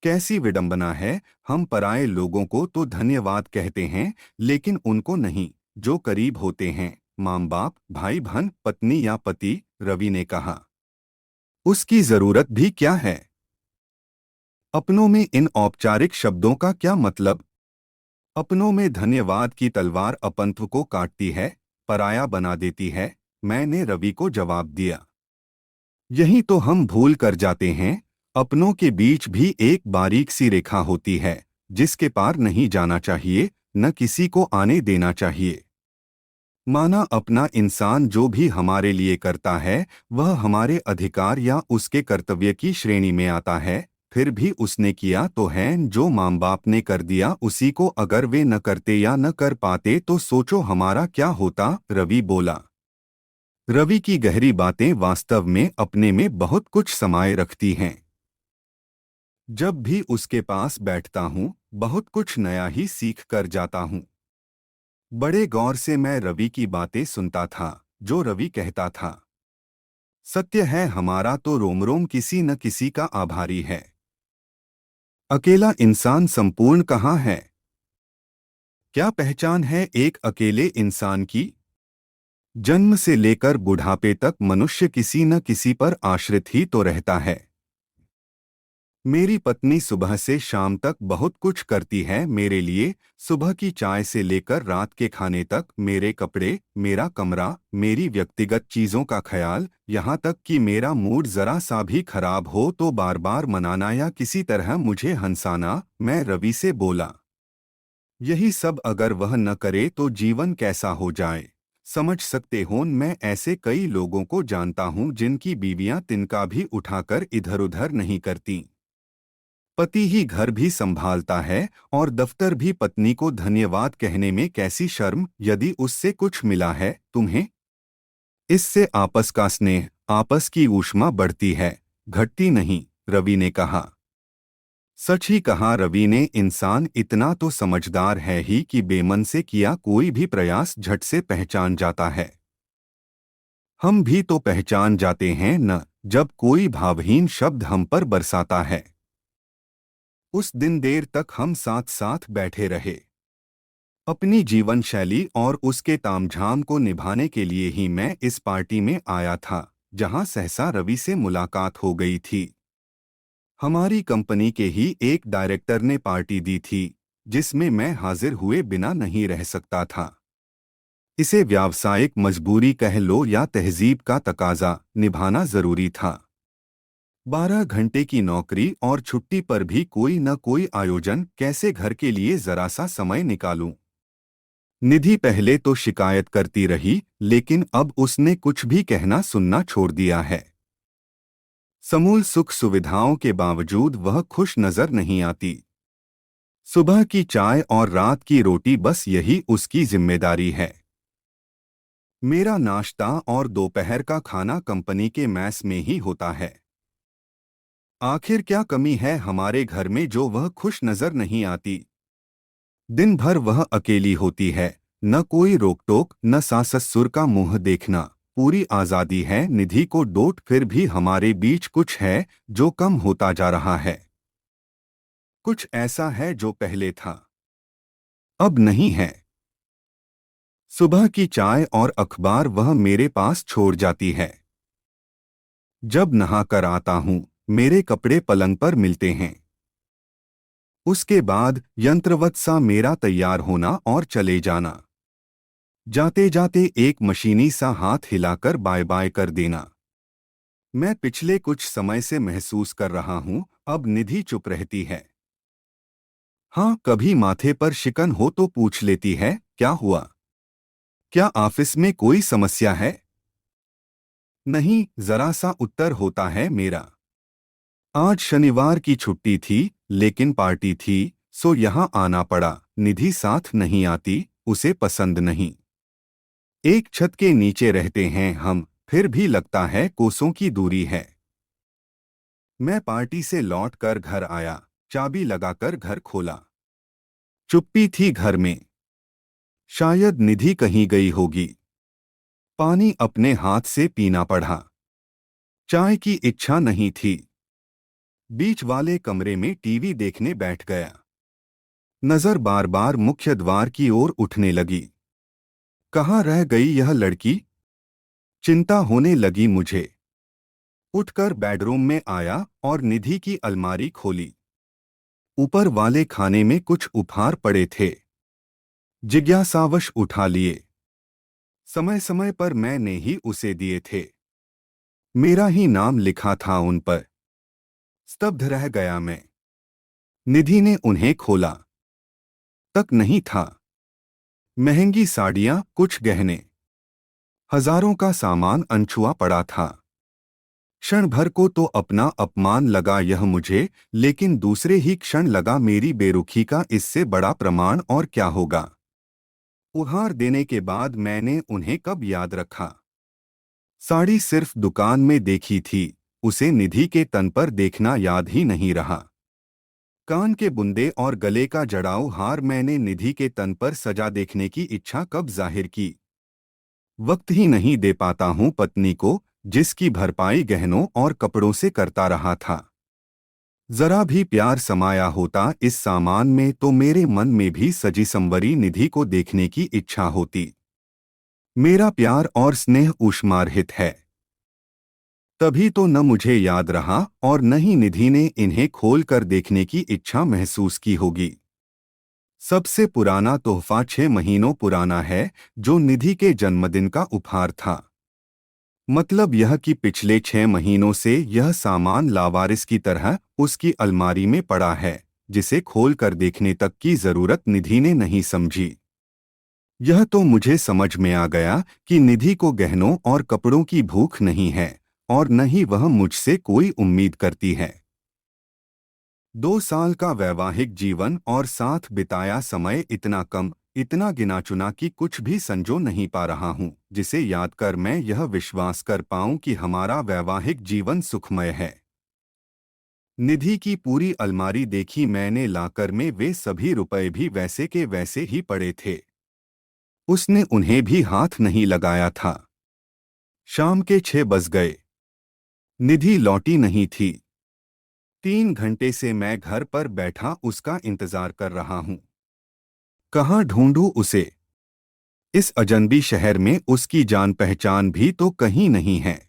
कैसी विडंबना है। हम पराये लोगों को तो धन्यवाद कहते हैं, लेकिन उनको नहीं जो करीब होते हैं, माँ बाप, भाई बहन, पत्नी या पति। रवि ने कहा। उसकी जरूरत भी क्या है। अपनों में इन औपचारिक शब्दों का क्या मतलब। अपनों में धन्यवाद की तलवार अपंत्व को काटती है, पराया बना देती है। मैंने रवि को जवाब दिया। यही तो हम भूल कर जाते हैं। अपनों के बीच भी एक बारीक सी रेखा होती है, जिसके पार नहीं जाना चाहिए, न किसी को आने देना चाहिए। माना अपना इंसान जो भी हमारे लिए करता है, वह हमारे अधिकार या उसके कर्तव्य की श्रेणी में आता है। फिर भी उसने किया तो है जो माँ बाप ने कर दिया उसी को अगर वे न करते या न कर पाते तो सोचो हमारा क्या होता। रवि बोला। रवि की गहरी बातें वास्तव में अपने में बहुत कुछ समाये रखती हैं। जब भी उसके पास बैठता हूँ, बहुत कुछ नया ही सीख कर जाता हूँ। बड़े गौर से मैं रवि की बातें सुनता था। जो रवि कहता था सत्य है, हमारा तो रोम रोम किसी न किसी का आभारी है। अकेला इंसान संपूर्ण कहाँ है। क्या पहचान है एक अकेले इंसान की। जन्म से लेकर बुढ़ापे तक मनुष्य किसी न किसी पर आश्रित ही तो रहता है। मेरी पत्नी सुबह से शाम तक बहुत कुछ करती है मेरे लिए। सुबह की चाय से लेकर रात के खाने तक, मेरे कपड़े, मेरा कमरा, मेरी व्यक्तिगत चीजों का ख्याल, यहाँ तक कि मेरा मूड जरा सा भी खराब हो तो बार बार मनाना या किसी तरह मुझे हंसाना। मैं रवि से बोला, यही सब अगर वह न करे तो जीवन कैसा हो जाए। समझ सकते हो, मैं ऐसे कई लोगों को जानता हूँ जिनकी बीवियां तिनका भी उठाकर इधर उधर नहीं करती। पति ही घर भी संभालता है और दफ्तर भी। पत्नी को धन्यवाद कहने में कैसी शर्म, यदि उससे कुछ मिला है तुम्हें। इससे आपस का स्नेह, आपस की ऊष्मा बढ़ती है, घटती नहीं। रवि ने कहा। सच ही कहा रवि ने। इंसान इतना तो समझदार है ही कि बेमन से किया कोई भी प्रयास झट से पहचान जाता है। हम भी तो पहचान जाते हैं न, जब कोई भावहीन शब्द हम पर बरसाता है। उस दिन देर तक हम साथ साथ बैठे रहे। अपनी जीवन शैली और उसके तामझाम को निभाने के लिए ही मैं इस पार्टी में आया था, जहां सहसा रवि से मुलाकात हो गई थी। हमारी कंपनी के ही एक डायरेक्टर ने पार्टी दी थी, जिसमें मैं हाजिर हुए बिना नहीं रह सकता था। इसे व्यावसायिक मजबूरी कह लो या तहजीब का तकाजा, निभाना जरूरी था। 12 घंटे की नौकरी और छुट्टी पर भी कोई न कोई आयोजन, कैसे घर के लिए जरा सा समय निकालूं। निधि पहले तो शिकायत करती रही, लेकिन अब उसने कुछ भी कहना सुनना छोड़ दिया है। समूल सुख सुविधाओं के बावजूद वह खुश नजर नहीं आती। सुबह की चाय और रात की रोटी, बस यही उसकी जिम्मेदारी है। मेरा नाश्ता और दोपहर का खाना कंपनी के मैस में ही होता है। आखिर क्या कमी है हमारे घर में जो वह खुश नजर नहीं आती। दिन भर वह अकेली होती है, न कोई रोक टोक, न सास ससुर का मुंह देखना। पूरी आजादी है निधि को डोट। फिर भी हमारे बीच कुछ है जो कम होता जा रहा है। कुछ ऐसा है जो पहले था, अब नहीं है। सुबह की चाय और अखबार वह मेरे पास छोड़ जाती है। जब नहा कर आता हूँ, मेरे कपड़े पलंग पर मिलते हैं। उसके बाद यंत्रवत सा मेरा तैयार होना और चले जाना। जाते जाते एक मशीनी सा हाथ हिलाकर बाय बाय कर देना। मैं पिछले कुछ समय से महसूस कर रहा हूँ, अब निधि चुप रहती है। हाँ, कभी माथे पर शिकन हो तो पूछ लेती है, क्या हुआ? क्या ऑफिस में कोई समस्या है? नहीं, जरा सा उत्तर होता है मेरा। आज शनिवार की छुट्टी थी, लेकिन पार्टी थी, सो यहाँ आना पड़ा। निधि साथ नहीं आती, उसे पसंद नहीं। एक छत के नीचे रहते हैं हम, फिर भी लगता है कोसों की दूरी है। मैं पार्टी से लौट कर घर आया, चाबी लगाकर घर खोला। चुप्पी थी घर में। शायद निधि कहीं गई होगी। पानी अपने हाथ से पीना पड़ा। चाय की इच्छा नहीं थी। बीच वाले कमरे में टीवी देखने बैठ गया। नजर बार बार मुख्य द्वार की ओर उठने लगी। कहाँ रह गई यह लड़की? चिंता होने लगी मुझे। उठकर बेडरूम में आया और निधि की अलमारी खोली। ऊपर वाले खाने में कुछ उपहार पड़े थे। जिज्ञासावश उठा लिए। समय समय पर मैंने ही उसे दिए थे। मेरा ही नाम लिखा था उन पर। स्तब्ध रह गया मैं। निधि ने उन्हें खोला। तक नहीं था। महंगी साड़ियां, कुछ गहने, हजारों का सामान अनछुआ पड़ा था। क्षण भर को तो अपना अपमान लगा यह मुझे, लेकिन दूसरे ही क्षण लगा मेरी बेरुखी का इससे बड़ा प्रमाण और क्या होगा। उपहार देने के बाद मैंने उन्हें कब याद रखा। साड़ी सिर्फ दुकान में देखी थी, उसे निधि के तन पर देखना याद ही नहीं रहा। कान के बुंदे और गले का जड़ाऊ हार मैंने निधि के तन पर सजा देखने की इच्छा कब जाहिर की। वक्त ही नहीं दे पाता हूँ पत्नी को, जिसकी भरपाई गहनों और कपड़ों से करता रहा था। जरा भी प्यार समाया होता इस सामान में तो मेरे मन में भी सजी संवरी निधि को देखने की इच्छा होती। मेरा प्यार और स्नेह ऊष्मारहित है। तभी तो न मुझे याद रहा और न ही निधि ने इन्हें खोल कर देखने की इच्छा महसूस की होगी। सबसे पुराना तोहफा 6 महीनों पुराना है, जो निधि के जन्मदिन का उपहार था। मतलब यह कि पिछले 6 महीनों से यह सामान लावारिस की तरह उसकी अलमारी में पड़ा है, जिसे खोल कर देखने तक की जरूरत निधि ने नहीं समझी। यह तो मुझे समझ में आ गया कि निधि को गहनों और कपड़ों की भूख नहीं है और न ही वह मुझसे कोई उम्मीद करती है। 2 साल का वैवाहिक जीवन और साथ बिताया समय इतना कम, इतना गिना-चुना कि कुछ भी संजो नहीं पा रहा हूँ, जिसे याद कर मैं यह विश्वास कर पाऊँ कि हमारा वैवाहिक जीवन सुखमय है। निधि की पूरी अलमारी देखी मैंने लाकर में, वे सभी रुपए भी वैसे के वैसे ही पड़े थे। उसने उन्हें भी हाथ नहीं लगाया था। शाम के 6 बज गए। निधि लौटी नहीं थी। 3 घंटे से मैं घर पर बैठा उसका इंतजार कर रहा हूँ। कहाँ ढूंढूं उसे? इस अजनबी शहर में उसकी जान पहचान भी तो कहीं नहीं है।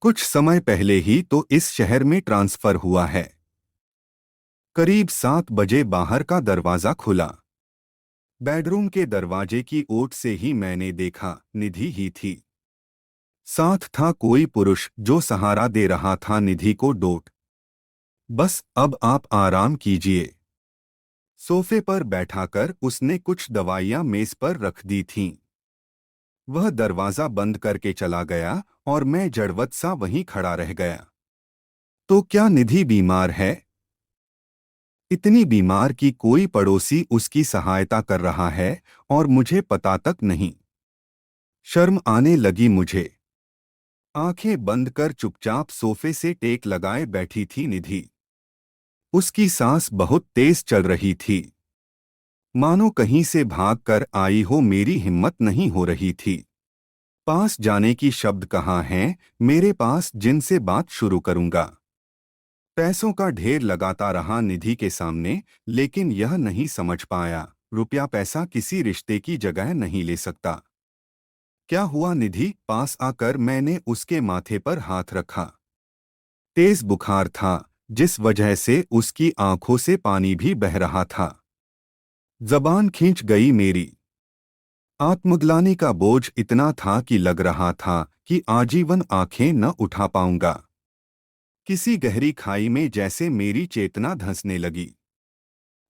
कुछ समय पहले ही तो इस शहर में ट्रांसफर हुआ है। करीब 7 बजे बाहर का दरवाजा खुला। बेडरूम के दरवाजे की ओट से ही मैंने देखा, निधि ही थी। साथ था कोई पुरुष जो सहारा दे रहा था निधि को डोट। बस अब आप आराम कीजिए। सोफे पर बैठाकर उसने कुछ दवाइयां मेज पर रख दी थीं। वह दरवाजा बंद करके चला गया और मैं जड़वत सा वहीं खड़ा रह गया। तो क्या निधि बीमार है? इतनी बीमार कि कोई पड़ोसी उसकी सहायता कर रहा है और मुझे पता तक नहीं। शर्म आने लगी मुझे। आंखें बंद कर चुपचाप सोफे से टेक लगाए बैठी थी निधि। उसकी सांस बहुत तेज चल रही थी। मानो कहीं से भाग कर आई हो, मेरी हिम्मत नहीं हो रही थी। पास जाने की शब्द कहाँ हैं मेरे पास जिनसे बात शुरू करूंगा। पैसों का ढेर लगाता रहा निधि के सामने, लेकिन यह नहीं समझ पाया रुपया पैसा किसी रिश्ते की जगह नहीं ले सकता। क्या हुआ निधि? पास आकर मैंने उसके माथे पर हाथ रखा। तेज बुखार था, जिस वजह से उसकी आंखों से पानी भी बह रहा था। जबान खींच गई मेरी। आत्मग्लानि का बोझ इतना था कि लग रहा था कि आजीवन आंखें न उठा पाऊंगा। किसी गहरी खाई में जैसे मेरी चेतना धंसने लगी।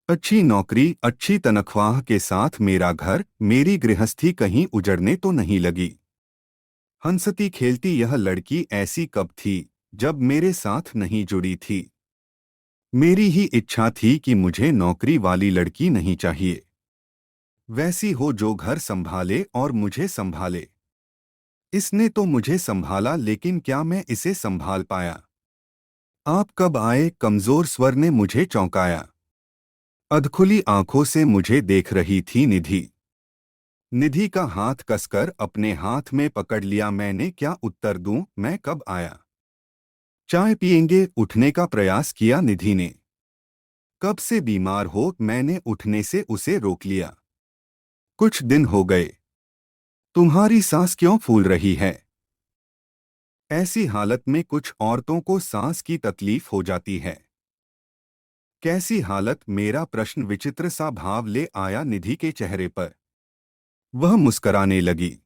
अच्छी नौकरी, अच्छी तनख्वाह के साथ मेरा घर, मेरी गृहस्थी कहीं उजड़ने तो नहीं लगी। हंसती खेलती यह लड़की ऐसी कब थी जब मेरे साथ नहीं जुड़ी थी। मेरी ही इच्छा थी कि मुझे नौकरी वाली लड़की नहीं चाहिए। वैसी हो जो घर संभाले और मुझे संभाले। इसने तो मुझे संभाला, लेकिन क्या मैं इसे संभाल पाया? आप कब आए? कमजोर स्वर ने मुझे चौंकाया। अधखुली आंखों से मुझे देख रही थी निधि। निधि का हाथ कसकर अपने हाथ में पकड़ लिया मैंने। क्या उत्तर दूं? मैं कब आया? चाय पिएंगे? उठने का प्रयास किया निधि ने। कब से बीमार हो? मैंने उठने से उसे रोक लिया। कुछ दिन हो गए। तुम्हारी सांस क्यों फूल रही है? ऐसी हालत में कुछ औरतों को सांस की तकलीफ हो जाती है। कैसी हालत? मेरा प्रश्न विचित्र सा भाव ले आया निधि के चेहरे पर। वह मुस्कराने लगी,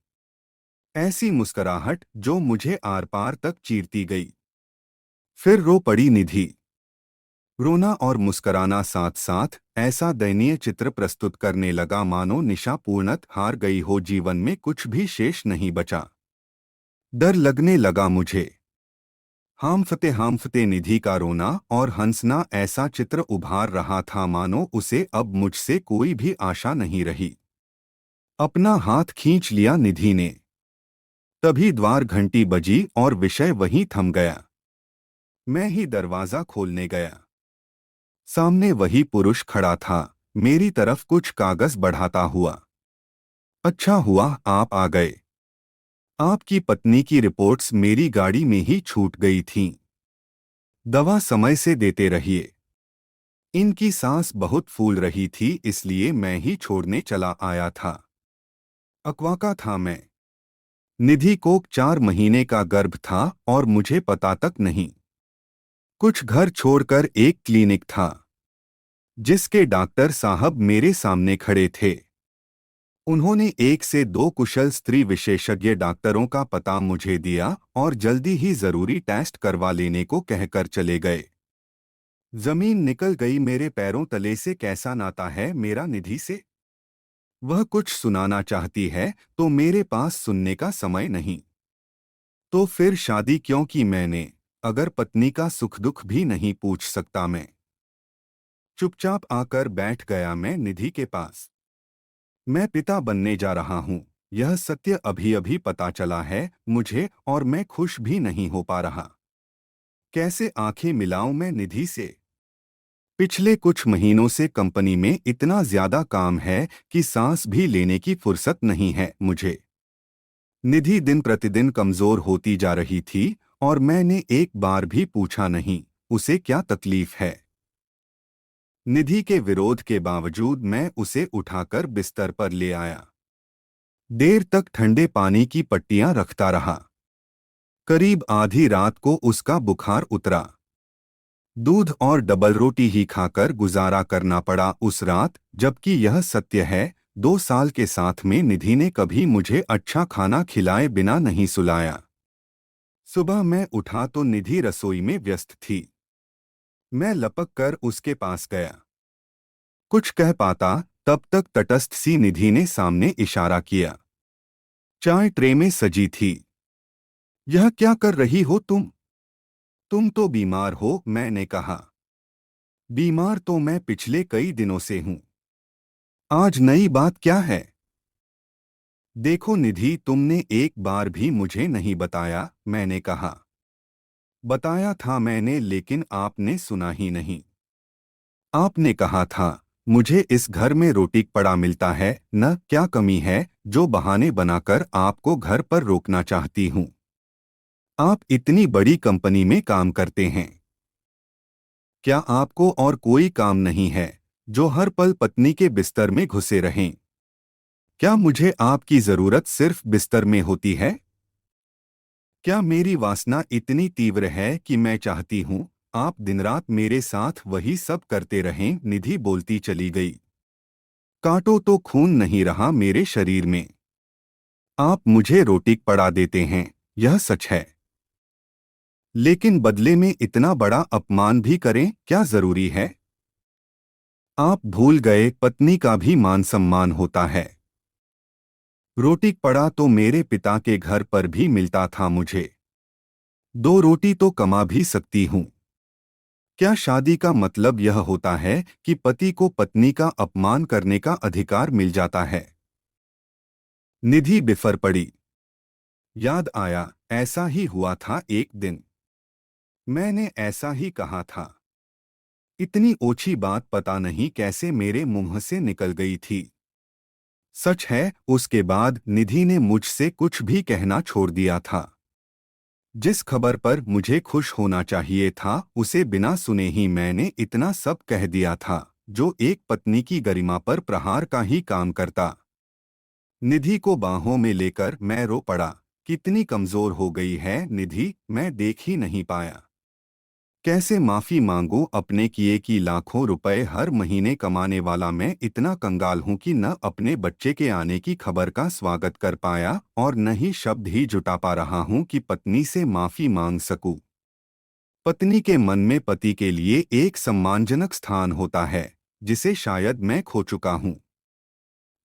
ऐसी मुस्कराहट जो मुझे आर पार तक चीरती गई। फिर रो पड़ी निधि। रोना और मुस्कराना साथ साथ ऐसा दयनीय चित्र प्रस्तुत करने लगा मानो निशा पूर्णतः हार गई हो, जीवन में कुछ भी शेष नहीं बचा। डर लगने लगा मुझे। हामफते निधि का रोना और हंसना ऐसा चित्र उभार रहा था मानो उसे अब मुझसे कोई भी आशा नहीं रही। अपना हाथ खींच लिया निधि ने। तभी द्वार घंटी बजी और विषय वहीं थम गया। मैं ही दरवाजा खोलने गया। सामने वही पुरुष खड़ा था, मेरी तरफ कुछ कागज बढ़ाता हुआ। अच्छा हुआ आप आ गए। आपकी पत्नी की रिपोर्ट्स मेरी गाड़ी में ही छूट गई थीं। दवा समय से देते रहिए। इनकी सांस बहुत फूल रही थी, इसलिए मैं ही छोड़ने चला आया था। अक्वाका था मैं। निधि को 4 महीने का गर्भ था और मुझे पता तक नहीं। कुछ घर छोड़कर एक क्लिनिक था जिसके डॉक्टर साहब मेरे सामने खड़े थे। उन्होंने 1 से 2 कुशल स्त्री विशेषज्ञ डॉक्टरों का पता मुझे दिया और जल्दी ही जरूरी टेस्ट करवा लेने को कहकर चले गए। जमीन निकल गई मेरे पैरों तले से। कैसा नाता है मेरा निधि से? वह कुछ सुनाना चाहती है तो मेरे पास सुनने का समय नहीं। तो फिर शादी क्यों की मैंने, अगर पत्नी का सुख दुख भी नहीं पूछ सकता मैं? चुपचाप आकर बैठ गया मैं निधि के पास। मैं पिता बनने जा रहा हूँ, यह सत्य अभी अभी पता चला है मुझे और मैं खुश भी नहीं हो पा रहा। कैसे आंखें मिलाऊं मैं निधि से? पिछले कुछ महीनों से कंपनी में इतना ज्यादा काम है कि सांस भी लेने की फुर्सत नहीं है मुझे। निधि दिन प्रतिदिन कमजोर होती जा रही थी और मैंने एक बार भी पूछा नहीं उसे क्या तकलीफ है। निधि के विरोध के बावजूद मैं उसे उठाकर बिस्तर पर ले आया। देर तक ठंडे पानी की पट्टियां रखता रहा। करीब आधी रात को उसका बुखार उतरा। दूध और डबल रोटी ही खाकर गुजारा करना पड़ा उस रात, जबकि यह सत्य है 2 साल के साथ में निधि ने कभी मुझे अच्छा खाना खिलाए बिना नहीं सुलाया। सुबह मैं उठा तो निधि रसोई में व्यस्त थी। मैं लपक कर उसके पास गया। कुछ कह पाता तब तक तटस्थ सी निधि ने सामने इशारा किया। चाय ट्रे में सजी थी। यह क्या कर रही हो तुम? तुम तो बीमार हो, मैंने कहा। बीमार तो मैं पिछले कई दिनों से हूं। आज नई बात क्या है? देखो निधि, तुमने एक बार भी मुझे नहीं बताया, मैंने कहा। बताया था मैंने, लेकिन आपने सुना ही नहीं। आपने कहा था मुझे इस घर में रोटी पड़ा मिलता है, न क्या कमी है जो बहाने बनाकर आपको घर पर रोकना चाहती हूं। आप इतनी बड़ी कंपनी में काम करते हैं। क्या आपको और कोई काम नहीं है जो हर पल पत्नी के बिस्तर में घुसे रहें? क्या मुझे आपकी जरूरत सिर्फ बिस्तर में होती है? क्या मेरी वासना इतनी तीव्र है कि मैं चाहती हूं आप दिन रात मेरे साथ वही सब करते रहें? निधि बोलती चली गई। काटो तो खून नहीं रहा मेरे शरीर में। आप मुझे रोटी पड़ा देते हैं, यह सच है। लेकिन बदले में इतना बड़ा अपमान भी करें क्या जरूरी है? आप भूल गए पत्नी का भी मान सम्मान होता है। रोटी पड़ा तो मेरे पिता के घर पर भी मिलता था मुझे। 2 रोटी तो कमा भी सकती हूँ। क्या शादी का मतलब यह होता है कि पति को पत्नी का अपमान करने का अधिकार मिल जाता है? निधि बिफर पड़ी। याद आया, ऐसा ही हुआ था एक दिन। मैंने ऐसा ही कहा था। इतनी ओछी बात पता नहीं कैसे मेरे मुंह से निकल गई थी। सच है, उसके बाद निधि ने मुझसे कुछ भी कहना छोड़ दिया था। जिस खबर पर मुझे खुश होना चाहिए था उसे बिना सुने ही मैंने इतना सब कह दिया था, जो एक पत्नी की गरिमा पर प्रहार का ही काम करता। निधि को बाहों में लेकर मैं रो पड़ा। कितनी कमजोर हो गई है निधि, मैं देख ही नहीं पाया। कैसे माफी मांगूं अपने किए की लाखों रुपए हर महीने कमाने वाला मैं इतना कंगाल हूं कि न अपने बच्चे के आने की खबर का स्वागत कर पाया और न ही शब्द ही जुटा पा रहा हूं कि पत्नी से माफी मांग सकूं। पत्नी के मन में पति के लिए एक सम्मानजनक स्थान होता है, जिसे शायद मैं खो चुका हूं।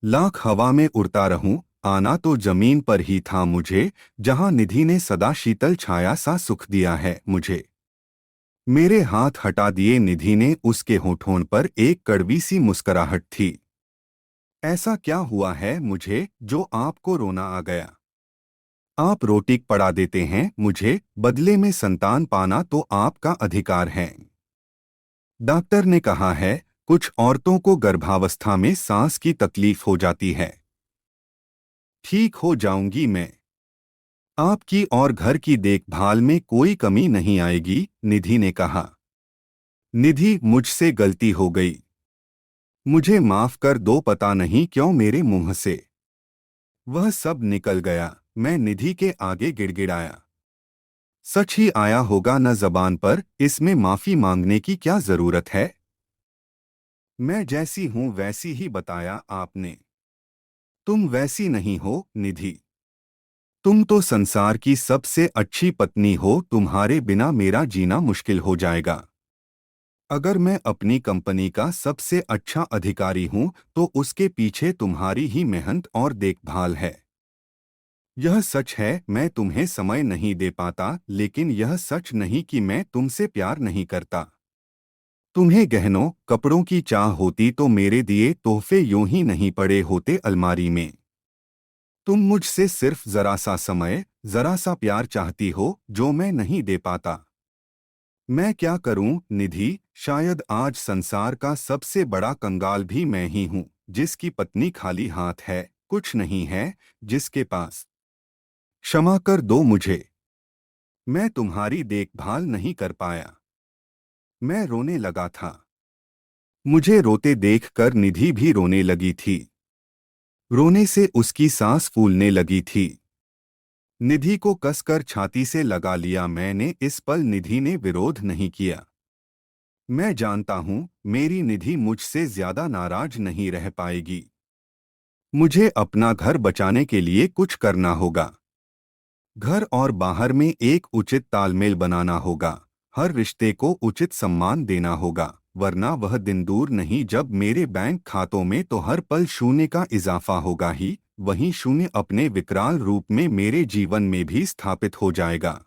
लाख हवा में उड़ता रहूं, आना तो जमीन पर ही था मुझे, जहां निधि ने सदा शीतल छाया सा सुख दिया है मुझे। मेरे हाथ हटा दिए निधि ने, उसके होठों पर एक कड़वी सी मुस्कुराहट थी। ऐसा क्या हुआ है मुझे जो आपको रोना आ गया? आप रोटी पड़ा देते हैं मुझे, बदले में संतान पाना तो आपका अधिकार है। डॉक्टर ने कहा है कुछ औरतों को गर्भावस्था में सांस की तकलीफ हो जाती है। ठीक हो जाऊंगी मैं। आपकी और घर की देखभाल में कोई कमी नहीं आएगी, निधि ने कहा। निधि, मुझसे गलती हो गई। मुझे माफ कर दो, पता नहीं क्यों मेरे मुंह से वह सब निकल गया। मैं निधि के आगे गिड़गिड़ाया। सच ही आया होगा न जबान पर, इसमें माफी मांगने की क्या जरूरत है? मैं जैसी हूं वैसी ही बताया आपने। तुम वैसी नहीं हो निधि। तुम तो संसार की सबसे अच्छी पत्नी हो, तुम्हारे बिना मेरा जीना मुश्किल हो जाएगा। अगर मैं अपनी कंपनी का सबसे अच्छा अधिकारी हूं, तो उसके पीछे तुम्हारी ही मेहनत और देखभाल है। यह सच है मैं तुम्हें समय नहीं दे पाता, लेकिन यह सच नहीं कि मैं तुमसे प्यार नहीं करता। तुम्हें गहनों कपड़ों की चाह होती तो मेरे दिए तोहफे यूं ही नहीं पड़े होते अलमारी में। तुम मुझसे सिर्फ जरा सा समय, जरा सा प्यार चाहती हो, जो मैं नहीं दे पाता। मैं क्या करूं निधि, शायद आज संसार का सबसे बड़ा कंगाल भी मैं ही हूं, जिसकी पत्नी खाली हाथ है, कुछ नहीं है जिसके पास। क्षमा कर दो मुझे। मैं तुम्हारी देखभाल नहीं कर पाया। मैं रोने लगा था। मुझे रोते देखकर निधि भी रोने लगी थी। रोने से उसकी सांस फूलने लगी थी। निधि को कसकर छाती से लगा लिया मैंने। इस पल निधि ने विरोध नहीं किया। मैं जानता हूं मेरी निधि मुझसे ज्यादा नाराज नहीं रह पाएगी। मुझे अपना घर बचाने के लिए कुछ करना होगा। घर और बाहर में एक उचित तालमेल बनाना होगा। हर रिश्ते को उचित सम्मान देना होगा, वरना वह दिन दूर नहीं जब मेरे बैंक खातों में तो हर पल शून्य का इजाफा होगा ही, वहीं शून्य अपने विकराल रूप में मेरे जीवन में भी स्थापित हो जाएगा।